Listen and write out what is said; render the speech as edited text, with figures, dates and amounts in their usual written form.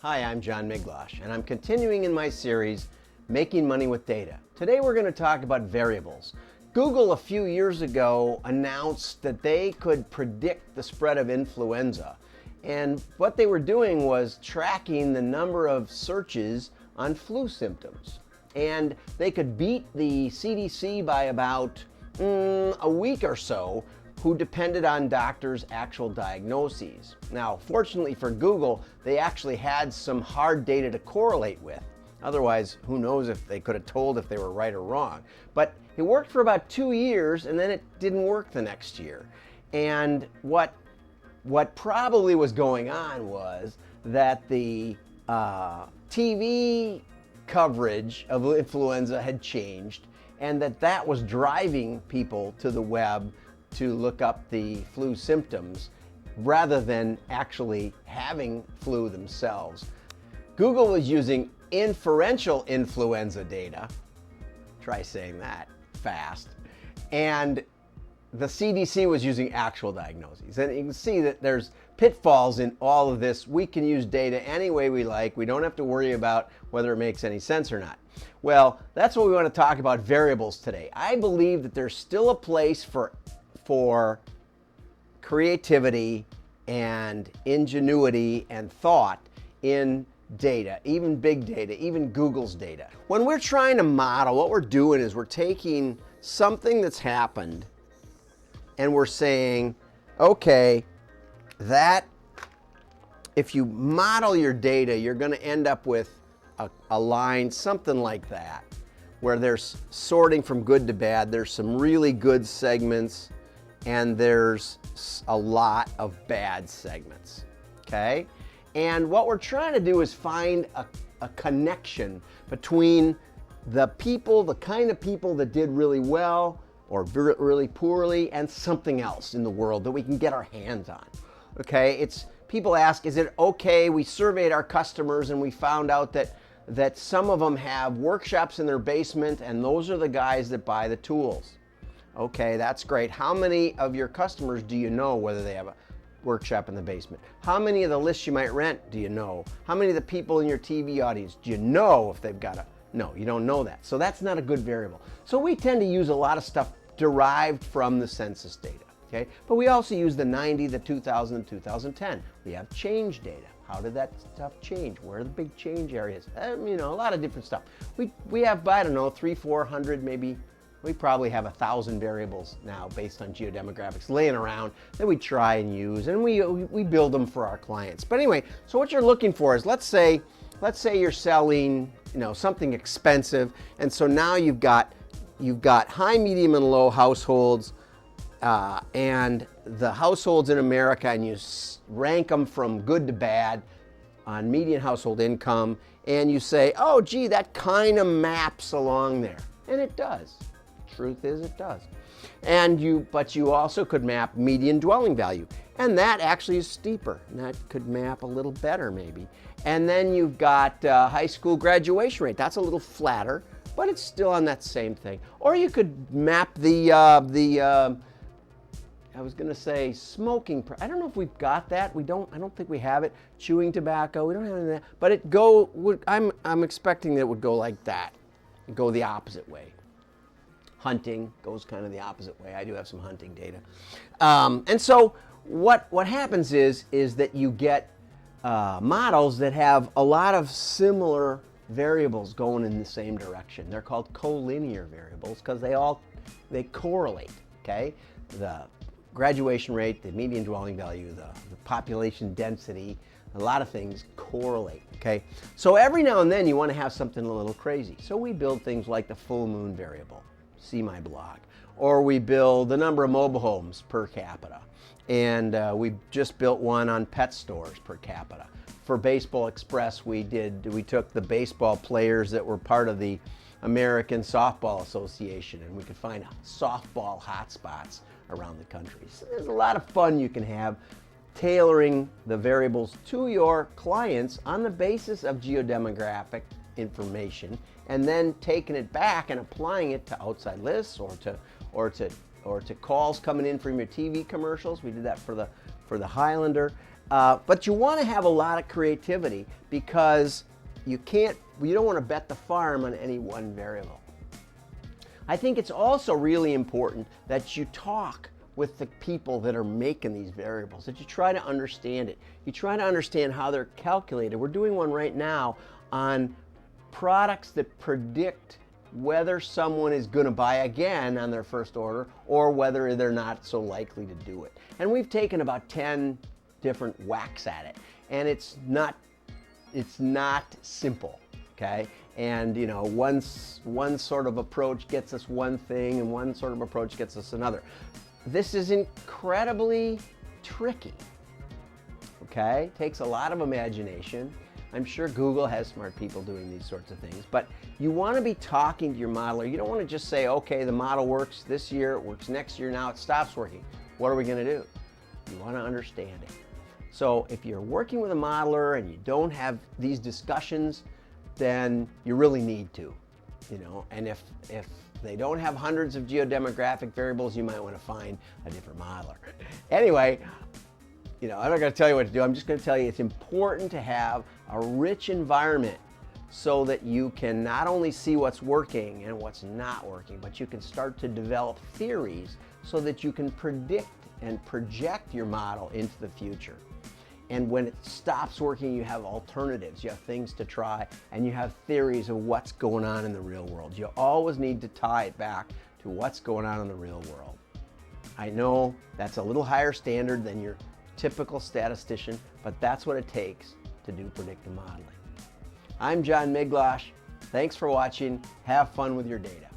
Hi, I'm John Miglosh, and I'm continuing in my series, Making Money with Data. Today we're going to talk about variables. Google a few years ago announced that they could predict the spread of influenza. And what they were doing was tracking the number of searches on flu symptoms. And they could beat the CDC by about a week or so, who depended on doctors' actual diagnoses. Now, fortunately for Google, they actually had some hard data to correlate with. Otherwise, who knows if they could have told if they were right or wrong. But it worked for about 2 years, and then it didn't work the next year. And what probably was going on was that the TV coverage of influenza had changed, and that was driving people to the web to look up the flu symptoms rather than actually having flu themselves. Google was using inferential influenza data, try saying that fast, and the CDC was using actual diagnoses. And you can see that there's pitfalls in all of this. We can use data any way we like. We don't have to worry about whether it makes any sense or not. Well, that's what we want to talk about, variables, today. I believe that there's still a place for creativity and ingenuity and thought in data, even big data, even Google's data. When we're trying to model, what we're doing is we're taking something that's happened and we're saying, okay, that if you model your data, you're going to end up with a line, something like that, where there's sorting from good to bad. There's some really good segments, and there's a lot of bad segments, okay? And what we're trying to do is find a connection between the people, the kind of people that did really well or really poorly, and something else in the world that we can get our hands on, okay? People ask, is it okay? We surveyed our customers and we found out that some of them have workshops in their basement, and those are the guys that buy the tools. Okay, that's great. How many of your customers do you know whether they have a workshop in the basement? How many of the lists you might rent do you know? How many of the people in your TV audience do you know if they've got a... No, you don't know that. So that's not a good variable. So we tend to use a lot of stuff derived from the census data, okay? But we also use the 90, the 2000, and 2010. We have change data. How did that stuff change? Where are the big change areas? A lot of different stuff. We have, I don't know, 300-400 maybe. We probably have 1,000 variables now based on geodemographics laying around that we try and use, and we build them for our clients. But anyway, so what you're looking for is, let's say you're selling, something expensive, and so now you've got high, medium, and low households, and the households in America, and you rank them from good to bad on median household income, and you say, oh, gee, that kind of maps along there, and it does. Truth is, it does. But you also could map median dwelling value, and that actually is steeper, and that could map a little better maybe. And then you've got high school graduation rate. That's a little flatter, but it's still on that same thing. Or you could map I was going to say smoking. I don't know if we've got that. I don't think we have it. Chewing tobacco. We don't have any of that. But I'm expecting that it would go like that. It'd go the opposite way. Hunting goes kind of the opposite way. I do have some hunting data. And so what happens is that you get models that have a lot of similar variables going in the same direction. They're called collinear variables because they correlate, okay? The graduation rate, the median dwelling value, the population density, a lot of things correlate, okay? So every now and then you want to have something a little crazy. So we build things like the full moon variable. See my blog. Or we build the number of mobile homes per capita. And we just built one on pet stores per capita. For Baseball Express, we took the baseball players that were part of the American Softball Association, and we could find softball hotspots around the country. So there's a lot of fun you can have tailoring the variables to your clients on the basis of geodemographic information, and then taking it back and applying it to outside lists or to calls coming in from your TV commercials. We did that for the Highlander. But you want to have a lot of creativity because you don't want to bet the farm on any one variable. I think it's also really important that you talk with the people that are making these variables, that you try to understand it. You try to understand how they're calculated. We're doing one right now on products that predict whether someone is going to buy again on their first order or whether they're not so likely to do it. And we've taken about 10 different whacks at it, and it's not simple, okay? And you know, one sort of approach gets us one thing and one sort of approach gets us another. This is incredibly tricky, okay? Takes a lot of imagination. I'm sure Google has smart people doing these sorts of things, but you want to be talking to your modeler. You don't want to just say, okay, the model works this year, it works next year, now it stops working. What are we going to do? You want to understand it. So if you're working with a modeler and you don't have these discussions, then you really need to, you know, and if they don't have hundreds of geodemographic variables, you might want to find a different modeler. Anyway, you know, I'm not going to tell you what to do. I'm just going to tell you it's important to have a rich environment so that you can not only see what's working and what's not working, but you can start to develop theories so that you can predict and project your model into the future. And when it stops working, you have alternatives, you have things to try, and you have theories of what's going on in the real world. You always need to tie it back to what's going on in the real world. I know that's a little higher standard than your typical statistician, but that's what it takes to do predictive modeling. I'm John Miglosh. Thanks for watching. Have fun with your data.